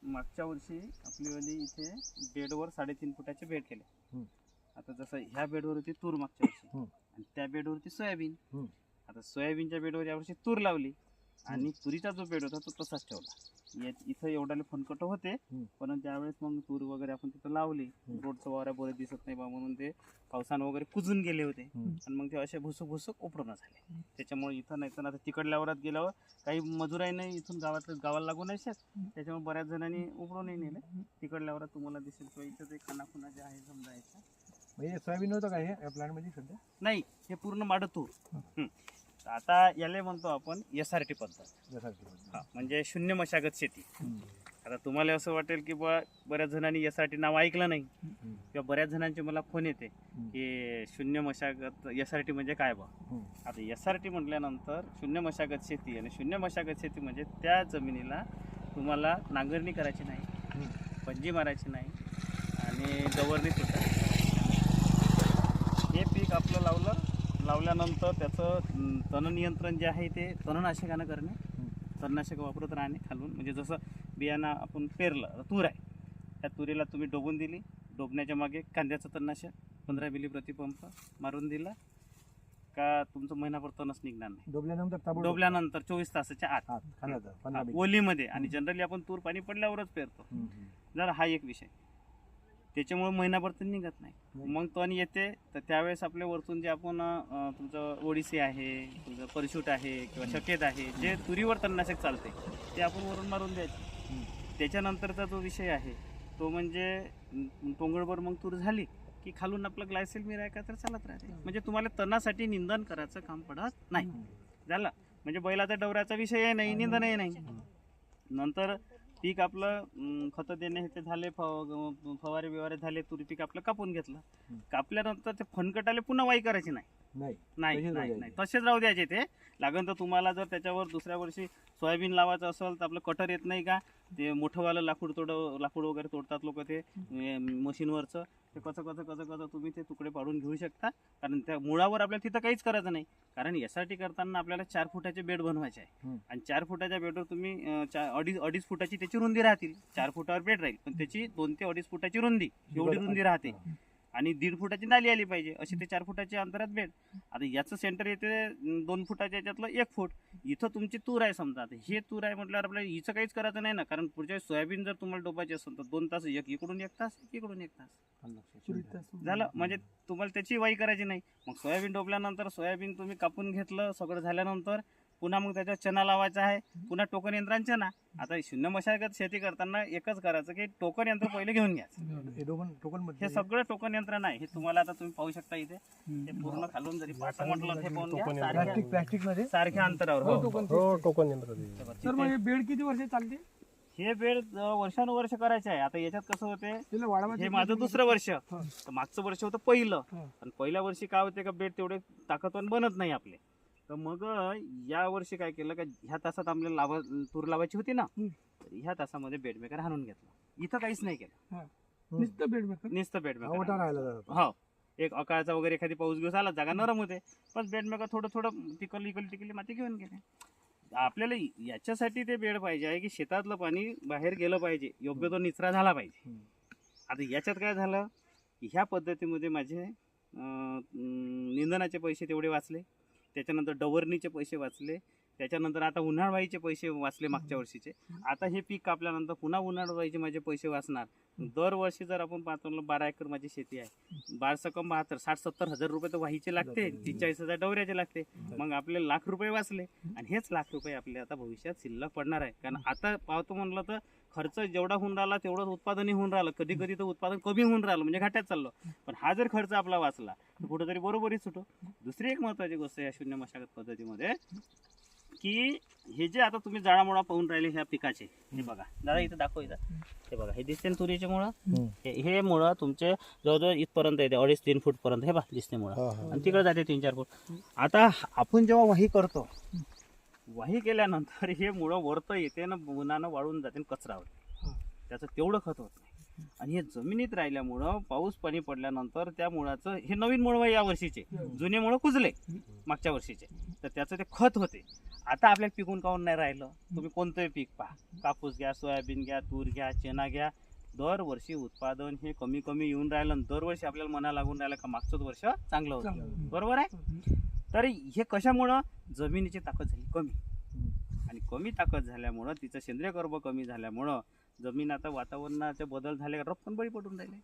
मागच्या वर्षी आपली वाली इथे बेडवर 3.5 फुटाचे बेड केले. आता जसं ह्या बेडवर होती तूर मागच्या वर्षी आणि त्या बेडवरती सोयाबीन. आता सोयाबीनच्या बेडवर यावर्षी तूर लावली आणि तुरीचा जो बेड होता तो तसाच ठेवला. इथं एवढ्याला फनकट होते, पण ज्यावेळेस मग तूर वगैरे आपण तिथं लावली, रोडचं वाऱ्या बोरे दिसत नाही बा म्हणून ते पावसानं वगैरे कुजून गेले होते आणि मग ते असे भुसुक उपडून झाले. त्याच्यामुळे इथं नाही तर आता तिकडल्या वरात गेल्यावर काही मजुराही नाही, इथून गावाला लागून नाही शेत, त्याच्यामुळे बऱ्याच जणांनी उपडूनही नेले. तिकडल्या वरात तुम्हाला दिसेल किंवा इथं ते खानाखुना जे आहे समजायचं. म्हणजे सोयाबीन होतं का हे या प्लॅन मध्ये सध्या? नाही, हे पूर्ण माड तूर. आता याला म्हणतो आपण SRT पद्धत. म्हणजे शून्य मशागत शेती. आता तुम्हाला असं वाटेल की बऱ्याच जणांनी SRT नाव ऐकलं नाही किंवा बऱ्याच जणांचे मला फोन येते की शून्य मशागत SRT म्हणजे काय बा. आता SRT म्हटल्यानंतर शून्य मशागत शेती, आणि शून्य मशागत शेती म्हणजे त्या जमिनीला तुम्हाला नांगरणी करायची नाही, पंजी मारायची नाही आणि जवळणी सुटायची. हे पीक आपलं लावल्यानंतर त्याचं तण नियंत्रण जे आहे ते तणनाशकानं करणे, तणनाशक वापरत राहणे खालून. म्हणजे जसं बियाणं आपण पेरलं, तूर आहे, त्या तुरीला तुम्ही डोबून दिली, डोबण्याच्या मागे कांद्याचं तणनाशक 15 मिली प्रतिपंप मारून दिला का तुमचं महिनाभर तणच निघणार नाही. डोबल्यानंतर 24 तासाच्या आत ओलीमध्ये. आणि जनरली आपण तूर पाणी पडल्यावरच पेरतो. जर हा एक विषय, त्याच्यामुळे महिनाभर तण निघत नाही. मग तण येते तर त्यावेळेस आपल्या वरतून जे आपण तुमचं ओडिसी आहे, तुमचं परशूट आहे किंवा शकेत आहे, जे तुरीवर तणनाशक चालते ते आपण वरून मारून द्यायचे. त्याच्यानंतरचा जो विषय आहे तो म्हणजे टोंगळभर मग तूर झाली की खालून आपलं ग्लायसेल मिरायका तर चालत राहते. म्हणजे तुम्हाला तणासाठी निंदन करायचं काम पडत नाही. झालं म्हणजे बैलाचा डवऱ्याचा विषय नाही, निंदनही नाही. नंतर पीक आपलं खतं देणे हे ते झाले, फवारे बिवारे झाले, तुरी पीक आपलं कापून घेतलं. कापल्यानंतर ते फनकटाले पुन्हा वाई करायची नाही, तसेच राहू द्यायचे. ते लागन तर तुम्हाला जर त्याच्यावर दुसऱ्या वर्षी सोयाबीन लावायचं असेल तर आपलं कटर येत नाही का, ते मोठंवालं लाकूड वगैरे तोडतात लोक, ते मशीनवरचं, ते कसं तुम्ही ते तुकडे पाडून घेऊ शकता. कारण त्या मुळावर आपल्याला तिथं काहीच करायचं नाही. कारण SRT करताना आपल्याला 4 फुटाचे बेड बनवायचे आहे आणि 4 फुटाच्या बेडवर तुम्ही 2.5 फुटाची त्याची रुंदी राहतील. 4 फुटावर बेड राहील पण त्याची 2 ते 2.5 फुटाची रुंदी, एवढी रुंदी राहते. आणि 1.5 फुटाची नाली आली पाहिजे, असे ते 4 फुटाच्या अंतरात बेड. आता याचं सेंटर येते 2 फुटाच्या याच्यातलं 1 फूट. इथं तुमची तूर आहे समजा, आता हे तूर आहे म्हटल्यावर आपल्याला हिचं काहीच करायचं नाही ना. कारण पुढच्या सोयाबीन जर तुम्हाला डोबायची असेल तर 2 तास, इकडून 1 तास, इकडून 1 तास झालं. म्हणजे तुम्हाला त्याची वाई करायची नाही. मग सोयाबीन डोबल्यानंतर सोयाबीन तुम्ही कापून घेतलं, सगळं झाल्यानंतर पुन्हा मग त्याच्यावर चना लावायचा आहे, पुन्हा टोकन यंत्रांचे चना. आता शून्य मशागत शेती करताना एकच करायचं की टोकन यंत्र पहिले घेऊन घ्यायचं. हे सगळं टोकन यंत्रण आहे. हे तुम्हाला आता तुम्ही पाहू शकता इथे, हे पूर्ण खालून जरी पाटा म्हटलं हे पाहून प्लास्टिक मध्ये सारख्या अंतरावर टोकन यंत्र. सर मग हे बेड किती वर्ष चालते? हे बेड वर्षानुवर्ष करायचे आहे. आता याच्यात कसं होते, हे माझं दुसरं वर्ष, तर मागचं वर्ष होतं पहिलं. आणि पहिल्या वर्षी काय होते का बेड तेवढे ताकदवान बनत नाही आपले. तर मग या वर्षी काय केलं का, ह्या तासात आपल्याला तूर लावायची होती ना, ह्या तासामध्ये बेडमेकर हाणून घेतला. इथं काहीच नाही केलं, नुसतं बेडमेकर. हो, एक अकाळचा वगैरे एखादी पाऊस घेऊन आला, जागा नरम होते, पण बेडमेकर थोडं टिकली माती घेऊन गेले. आपल्याला याच्यासाठी ते बेड पाहिजे आहे की शेतातलं पाणी बाहेर गेलं पाहिजे, योग्य तो निचरा झाला पाहिजे. आता याच्यात काय झालं, ह्या पद्धतीमध्ये माझे निंदनाचे पैसे तेवढे वाचले, त्याच्यानंतर डवरणीचे पैसे वाचले, त्याच्यानंतर आता उन्हाळवाईचे पैसे वाचले मागच्या वर्षीचे. आता हे पीक कापल्यानंतर पुन्हा उन्हाळवाईचे माझे पैसे वाचणार. दरवर्षी जर आपण पाहतो 12 एकर माझी शेती आहे, 72 60-70 हजार रुपये तर वाहीचे लागते, 43,000 डवऱ्याचे लागते. मग आपले लाख रुपये वाचले आणि हेच लाख रुपये आपले आता भविष्यात शिल्लक पडणार आहे. कारण आता पाहतो म्हणलं तर खर्च जेवढा होऊन राहिला तेवढंच उत्पादनही होऊन राहिलं, कधी कधी तर उत्पादन कमी होऊन राहिलं, म्हणजे घाट्यात चाललं. पण हा जर खर्च आपला वाचला तर कुठेतरी बरोबरीच होतो. दुसरी एक महत्वाची गोष्ट या शून्य मशागत पद्धतीमध्ये की हे जे आता तुम्ही जाळामुळा पाहून राहिले ह्या पिकाचे, हे बघा दादा इथं दाखव, इथं हे बघा, हे दिसते तुरीचे मुळं, हे मुळं तुमचे जवळजवळ इथपर्यंत येते, 2.5-3 फूट पर्यंत. हे बघा दिसते मुळं, आणि तिकडे जाते 3-4 फूट. आता आपण जेव्हा वाही करतो, वाही केल्यानंतर हे मुळं वरतं येते ना, उन्हानं वाळून जाते, कचरा होते, त्याचं तेवढं खत होत नाही. आणि हे जमिनीत राहिल्यामुळं पाऊस पाणी पडल्यानंतर त्या मुळाचं हे नवीन मुळ या वर्षीचे जुने मुळ कुजले मागच्या वर्षीचे, तर त्याचं ते खत होते. आता आपल्याला पिकून काऊन नाही राहिलं? तुम्ही कोणतंही पीक पहा, कापूस घ्या, सोयाबीन घ्या, तूर घ्या, चणा घ्या, दरवर्षी उत्पादन हे कमी कमी येऊन राहिलं आणि दरवर्षी आपल्याला मना लागून राहिलं का मागचंच वर्ष चांगलं होतं. बरोबर आहे? तर हे कशामुळं? जमिनीची ताकद झाली कमी, आणि कमी ताकद झाल्यामुळं तिचं सेंद्रिय कर्ब कमी झाल्यामुळं जमीन आता वातावरणाचे बदल झाले का रफ पण बळी पडून राहिले.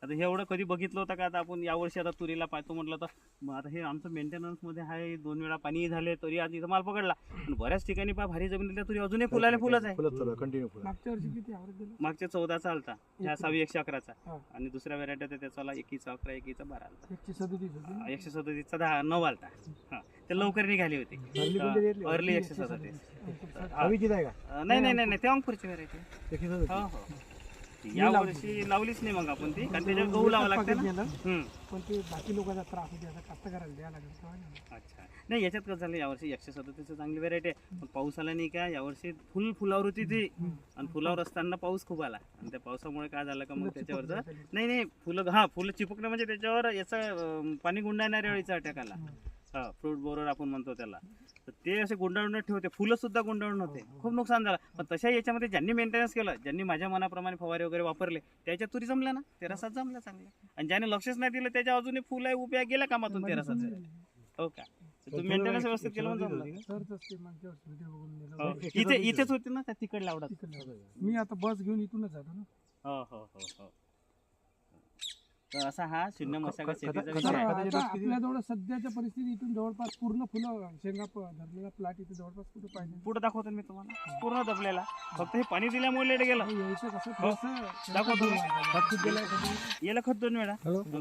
आता हे एवढं कधी बघितलं होतं का? आता आपण यावर्षी आता तुरीला पाहतो म्हटलं तर मग आता हे आमचं मेंटेनन्समध्ये आहे, 2 वेळा पाणी झाले तरी आज इथं माल पकडला. पण बऱ्याच ठिकाणी पहा भारी जमिनीतल्या तुरी अजूनही फुलाला फुलच आहे. कंटिन्यू मागच्या वर्षी किती ॲव्हरेज दिलं? मागच्या 14चा आलता, ह्या 111चा, हा. आणि दुसऱ्या व्हरायटी होत्या त्याचा 2111, 2112 आलता, 137 होती. 137चा 9 आलता. हा, ते लवकर निघाली होती, अर्ली 137. हवीची आहे का? नाही नाही नाही, ते अंकुरची व्हरायटी. हो हो, या वर्षी लावलीच नाही मग आपण ती, कारण त्याच्यावर गहू लावा लागते ना. पण ते बाकी लोकांचा त्रास होते, आता कास्तकाराला द्यायला लागेल तेव्हा नाही. अच्छा, नाही याच्यात कसं झालं, यावर्षी 137 चांगली व्हरायटी आहे, पण पाऊस आला नाही का यावर्षी फुलावर होती ती, आणि फुलावर असताना पाऊस खूप आला, आणि त्या पावसामुळे काय झालं का मग त्याच्यावरचं नाही फुलं चिपकणं म्हणजे त्याच्यावर याचं पाणी गुंडाळणाऱ्या वेळीचा अटॅक आला. हा, फ्रूट बोरर आपण म्हणतो त्याला, तर ते असे गुंडाळून ठेवते, फुलं सुद्धा गुंडाळून होते, खूप नुकसान झालं. पण तशा याच्यामध्ये ज्यांनी मेंटेनन्स केलं, ज्यांनी माझ्या मनाप्रमाणे फवारे वगैरे वापरले, त्याच्या तुरी जमल्या ना, ते रसात जमल्या चांगल्या. आणि ज्याने लक्षच नाही दिलं त्याच्या अजूनही फुलं उभ्या गेल्या कामातून ते रसात. हो का? तुम्ही मेंटेनन्स व्यवस्थित केलं म्हणून जमलं. सरच असते मागच्या वर्षी व्हिडिओ बघून नेलं. हो, इथेच होते ना त्या तिकडला आवडत. मी आता बस घेऊन इथूनच जातो ना. हो हो हो हो. तर असा हा शून्य मशागत शेतीचा तर विषय आहे. आता आपल्याजवळ सध्याच्या परिस्थितीत इथून जवळपास पूर्ण फुलं शेंगा धरलेला प्लॉट इथे जवळपास कुठे पाहिजे. पुढे दाखवतो मी तुम्हाला, पूर्ण दबलेला, फक्त हे पाणी दिल्यामुळे लेट गेलं. यायचं कसं हो. थोडंसं दाखवतो. खत किती दिलंय कधी? याला खत 2 वेळा,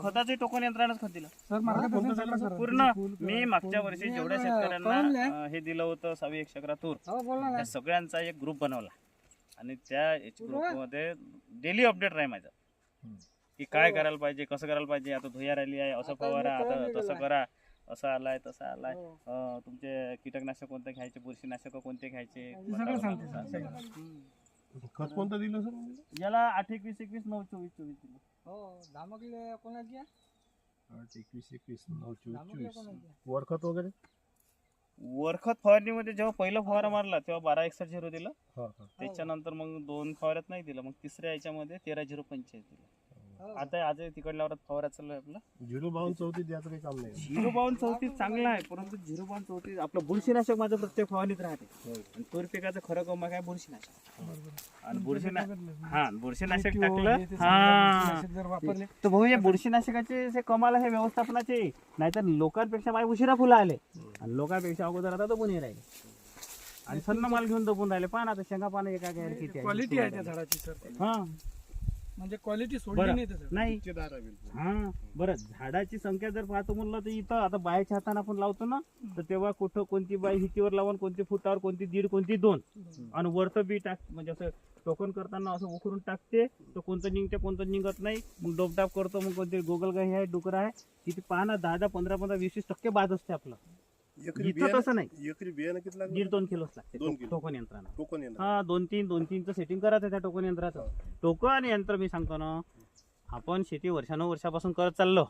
खताचे टोकन यंत्रानंच खत दिलं सर मार्गदर्शन सांगा सर. पूर्ण. मी मागच्या वर्षी जेवढ्या शेतकऱ्यांना हे दिलं होतं 11 तूर, त्या सगळ्यांचा एक ग्रुप बनवला, आणि त्या ग्रुपमध्ये डेली अपडेट राहील माझं, की काय करायला पाहिजे, कसं करायला पाहिजे. आता धुया राहिली आहे, असं फवारा, आता तसं करा, असं आलाय तसं आलाय, तुमचे कीटकनाशक कोणते घ्यायचे, बुरशीनाशक कोणते घ्यायचे, खत कोणतं दिलं सर? याला 8 21 21 9 24 24 दिलं. हो, धामकले कोणाची? 8 21 21 9 24 24. वरखत वगैरे? वरखत फवारणीमध्ये जेव्हा पहिला फवारा मारला तेव्हा 1261 दिलं. हा हा. त्याच्यानंतर मग 2 फवाऱ्यात नाही दिलं, मग तिसऱ्या याच्यामध्ये 1305 दिलं. आता आज तिकडल्या वरात फवारा चालू आहे आपला 05234 द्यायचं काही काम नाही. 05234 चांगला आहे, परंतु 05234 आपलं बुरशीनाशक माझं प्रत्येक फवारणीत राहते. आणि तूर पिकाचं खरं कमा काय बुरशीनाशक, आणि बुरशीनाशक टाकलं जर वापरले तर भाऊ या बुरशीनाशकाचे जे कमाल आहे व्यवस्थापनाचे, नाहीतर लोकांपेक्षा माझ्या उशिरा फुलं आले, आणि लोकांपेक्षा अगोदर आता दबून राहिले, आणि सन्न माल घेऊन दबून राहिले. पान आता शेंगा पानं एका काय किती क्वालिटी आहे त्या झाडाची सर. हा, म्हणजे क्वालिटी सोडली नाही त्याचं. नाही. हा, बरं, झाडाची संख्या जर पाहतो म्हणलं तर इथं आता बायाच्या हाताने आपण लावतो ना, तर तेव्हा कुठं कोणती बाई हितीवर लावून, कोणती फुटावर, कोणती 1.5, कोणती 2, आणि वरतं बी टाक, म्हणजे असं टोकन करताना असं उकरून टाकते, तर कोणतं निघते कोणतं निघत नाही. मग डोपटाप करतो, मग कोणते गोगलगाई आहे, डुकर आहे, किती पाहा 10 15 20% बाद असते आपलं. इथं तसं नाही, एकरी बियाणं किती लागलं? 1.5-2 किलोच लागते 2 किलो. टोकन यंत्रानं. टोकन येणार. हा, 2-3चं सेटिंग करायचं त्या टोकन यंत्राचं. टोकन यंत्र मी सांगतो ना, आपण शेती वर्षानुवर्षापासून करत चाललो,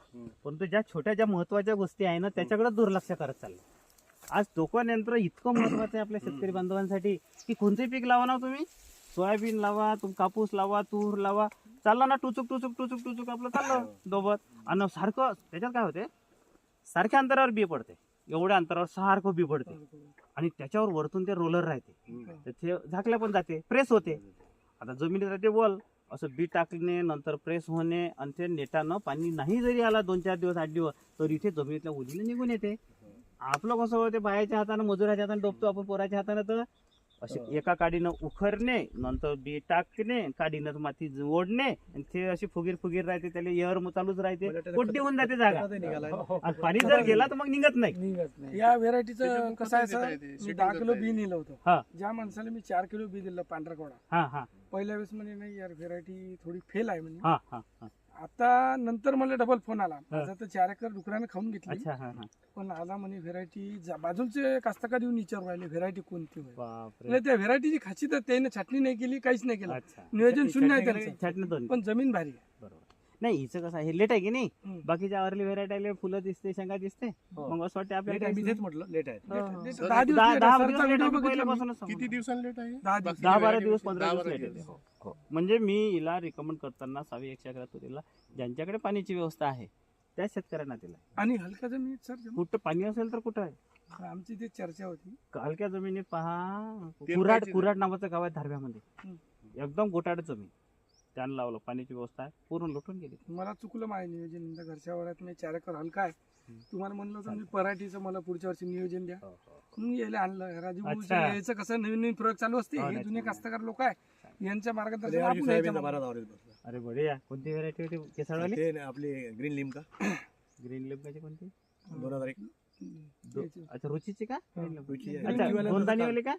परंतु ज्या महत्वाच्या गोष्टी आहे ना त्याच्याकडे दुर्लक्ष करत चाललो. आज टोकन यंत्र इतकं महत्वाचं आहे आपल्या शेतकरी बांधवांसाठी, की कोणतेही पीक लावा ना तुम्ही, सोयाबीन लावा, कापूस लावा, तूर लावा, चालला ना टुचूक आपलं चाललं दोबत, आणि सारखं त्याच्यात काय होते, सारख्या अंतरावर बी पडते, एवढ्या अंतरावर सारखं बी पडते, आणि त्याच्यावर वरतून ते रोलर राहते, तर ते झाकल्या पण जाते, प्रेस होते. आता जमिनीत राहते वल, असं बी टाकणे, नंतर प्रेस होणे, आणि ते नेटानं पाणी नाही जरी आला 2-4 दिवस 8 दिवस, तर इथे जमिनीतल्या ओलीने निघून येते. आपलं कसं होते, बायाच्या हाताने, मजुराच्या हाताने डोबतो आपण, पोराच्या हाताने, तर असे एका काडीनं उखरणे, नंतर बी टाकणे, काडीनं माती ओढणे, आणि ते अशी फुगीर राहते, त्याला एअर चालूच राहते, कोड्डी होऊन जाते जागा, आणि पाणी जर गेला तर मग निघत नाही. या व्हेरायटीचं कसं आहे सर, मी 10 किलो बी नेलं हा. होतं. ज्या माणसाला मी 4 किलो बी दिलं पांढरा कोडा, हा हा पहिल्या वेळेस म्हणे नाही यार व्हेरायटी थोडी फेल आहे म्हणे, हा हा हा. आता नंतर मला डबल फोन आला माझा तर 4 एकर डुकराने खाऊन घेतली अच्छा हा हा पण आला म्हणे व्हेरायटी बाजूचे कास्तकार येऊन विचारू राहिले व्हेरायटी कोणती होय बापरे म्हणजे त्या व्हेरायटीची खाची तर त्याने छाटणी नाही केली काहीच नाही केलं अच्छा नियोजन शून्य आहे त्यांचं छाटणी दोन पण जमीन भारी आहे बरोबर नाही हिचं कसं आहे हे लेट आहे की नाही हम्म. बाकीच्या अर्ली व्हेरायटी फुलं दिसते शेंगा दिसते हो. मग असं वाटतं लेट आपल्याला आहे, मी काहीच तेच म्हटलं लेट आहे नाही. हो, हो. 10 दिवस दहा late दहा आहे. दिवस सरचा late video आहे, बघितला मी. पहिल्यापासूनच किती समजलं. दिवसांनी लेट आहे 10 दिवस 10-12 दिवस 15 10-12 दिवस late दिवस. आहे. हो. म्हणजे मी हिला रिकमेंड करताना 6 100 तुरीला ज्यांच्याकडे पाण्याची व्यवस्था आहे त्या शेतकऱ्यांना दिला आणि हलक्या जमिनीत सर जमीन- कुठं पाणी असेल तर कुठं आहे आमची ती चर्चा होती हलक्या जमिनीत पहा ते कुराड पाहिजे. कुराड नावाचं गाव आहे धारव्यामध्ये हम्म. एकदम गोटाड जमीन त्यानं लावलं पाण्याची व्यवस्था आहे पूर्ण लुटून गेली मला चुकलं माझं नियोजन नंतर घरच्या वरात मी 4 एकर हलका आहे तुम्हाला म्हणलं होतं मी पराठीचं मला पुढच्या वर्षी नियोजन द्या म्हणून यायला आणलं राजू भाऊ अच्छा. यायचं कसं नवीन नवीन प्रयोग चालू असते हो, हे नाही, जुने चांगलं. कास्तकार लोक आहे यांच्या मार्गदर्शन रेवाजी आपण साहेब यायचं बराच मागं. आवरेज बसला. अरे बढिया कोणती व्हेरायटी होती केसाळवाली ते ना आपली ग्रीन लिमका ग्रीन लिंबाची कोणती 2001 यायची. अच्छा रुचीची का Green लिंब. रुची आहे. अच्छा रुचीवाल्या दोन नंतर दाणीवाली का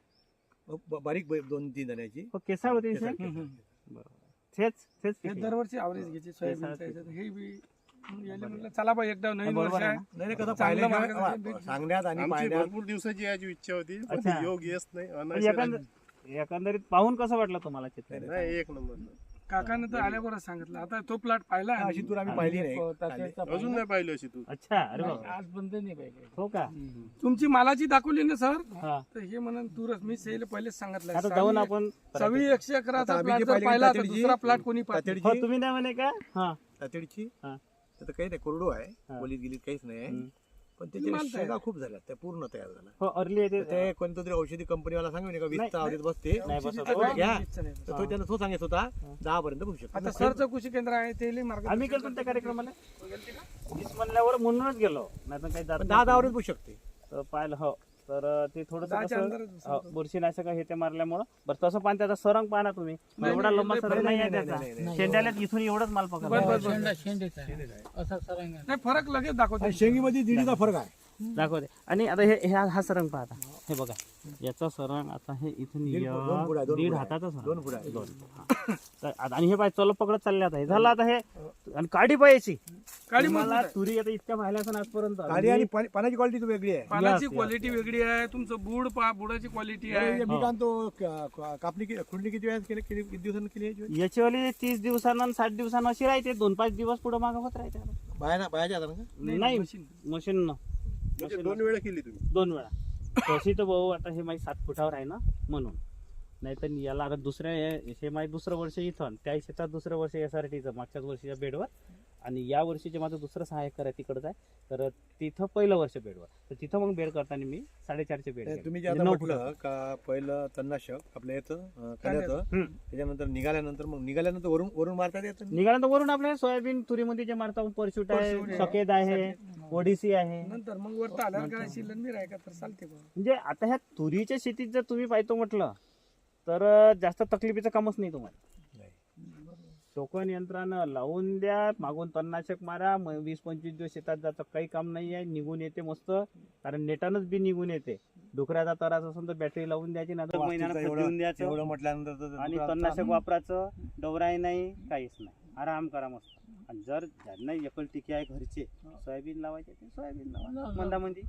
बारीक 2-3 दाण्याची हो केसाळ होती केसाळ, सर हम्म, केसाळ. बरोबर तेच तेच हे पिके. दरवर्षी आवरेज घ्यायचे सोयाबीनचं सारखं. याच्यात. हे बी मग याला म्हणलं चला बा एकदा नवीन बरोबर वर्ष आहे आहे ना? नाही नाही, कसं चांगलं पाहिलं मार्गदर्शन सांगण्यात आणि आमची पाहण्यात भरपूर दिवसाची याची इच्छा होती पण अच्छा. योग येत नाही पण अनाशी एकंदरीत पाहून कसं वाटलं तुम्हाला चित्र नाही एक नंबर काकानं तर आल्यावरच सांगितलं आता तो प्लॉट पाहिला हा, अशी तूर आम्ही पाहिली नाही अजून नाही पाहिली अशी तू अच्छा अरे बाबा आज बंद नाही पाहिजे हो का तुमची मालाची दाखवली ना सर हा तर हे म्हणून तूरच मी सेल पहिलेच सांगितलं आता जाऊन आपण 100 एकराचा आता आम्ही प्लॉट जे जर पाहिली पाहिला तर तातडीची- दुसरा प्लॉट कोणी पाहत नाही. हो तातडीची तुम्ही नाही म्हणे का हा तातडीची हा. तर काही नाही कोरडो आहे हा. बोलीत गेलीत काहीच नाही आहे. हम्म. पण माल त्याच्या तयार. शेंगा खूप झाल्या त्या पूर्ण तयार झाल्या हो अर्ली येते तर ते कोणतं तरी औषधी कंपनीवाला सांगू नये का नाही, 20चा आवरेज बसते नाही औषधी बसत. तर हो. घ्या. काहीच नाही. तर तो त्यानं तो सांगत होता 10 पर्यंत बघू शकतो आता सरचं कृषी केंद्र आहे ते मार्ग आम्ही गेलो त्या कार्यक्रमाला वीस म्हणल्यावर म्हणूनच गेलो नाही तर काही जात पण नाही. 10 आवरेज बघू शकते तर पाहिलं हो तर ते थोडस दहाच्या अंदरच बसवतो. बुरशीनाशक हे ते मारल्यामुळं बरं तसं पण त्याचा सरंग पाहा तुम्ही नाही, एवढा नाही, लंबा नाही, सरंग नाही आहे नाही, त्याचा नाही, नाही. शेंड्याला इथून एवढंच माल बस, पकडला बस, नाही फरक लगेच दाखवतो शेंगीमध्ये दीडचा फरक आहे दाखवते आणि आता हे हा सरंग पाहता हे बघा याचा सरंग आता हे इथून दोन फूट आहे, दोन दीड फूट आहे. हाताचा सरंग 2 फूट आहे. हा. तर आणि हे पाय चल पकडत चालले आता हे झालं आता हे आणि काडी पाहायची काडी मला मजबूत आहे. तुरी आता इतक्या पाहिल्या असं आजपर्यंत गाडी आणि पाण्याची क्वालिटी वेगळी आहे पानाची Yes, yes, क्वालिटी वेगळी आहे तुमचं बुड पहा बुडाची क्वालिटी आहे मी कांतो कापणी खुंडणी किती वेळात केली किती दिवसांनी केली याची? याच्यावाली 30 दिवसांना 60 दिवसांना अशी राहते 2-5 दिवस पुढे मागं होत राहते बाहेरच्या हातानं का? नाही machine. मशीन म्हणजे 2 वेळा केली तुम्ही 2 वेळा तशी तर भाऊ आता हे माझी 7 फुटावर आहे ना म्हणून नाही तर याला आता दुसऱ्या हे माझं दुसरं वर्ष इथं त्या शेतात दुसरं वर्ष SRTचं मागच्याच वर्षीच्या बेडवर आणि या वर्षीचे माझं दुसरं 6 एकर आहे तिकडचं आहे तर तिथं पहिलं वर्ष बेडवर तर तिथं मग बेड करताना मी 4.5चे बेड नाही, केले. तुम्ही जे म्हणजे आता 9 म्हटलं फुटाचं. का पहिलं तणनाशक आपल्या याचं कांद्याचं हम्म. त्याच्यानंतर निघाल्यानंतर वरून मारतात येतं निघाल्यानंतर वरून आपल्या सोयाबीन तुरीमध्ये जे मारता परशूट आहे परशूट आहे. सफेद आहे ओडिसी आहे नंतर मग वरता आल्यावर करायची लंबी राही का तर चालते बा. म्हणजे आता ह्या तुरीच्या शेतीत जर तुम्ही पाहतो म्हटलं तर जास्त तकलिफीचं कामच नाही तुम्हाला नाही. टोकन यंत्रानं लावून द्या मागून तणनाशक मारा 20-25 दिवस शेतात जातं काही काम नाही आहे निघून येते मस्त कारण नेटानच बी निघून येते डुकऱ्याचा त्रास असेल तर बॅटरी लावून द्यायची ना महिन्यानं खत देऊन द्यायचं एवढं म्हटल्यानंतर तर आणि दुसरा तणनाशक वापरायचं डवराही नाही काहीच नाही आराम करा मस्त आणि जर ज्यांना एकल टिकी आहे घरचे सोयाबीन लावायचे ते सोयाबीन लावा मंदामंदी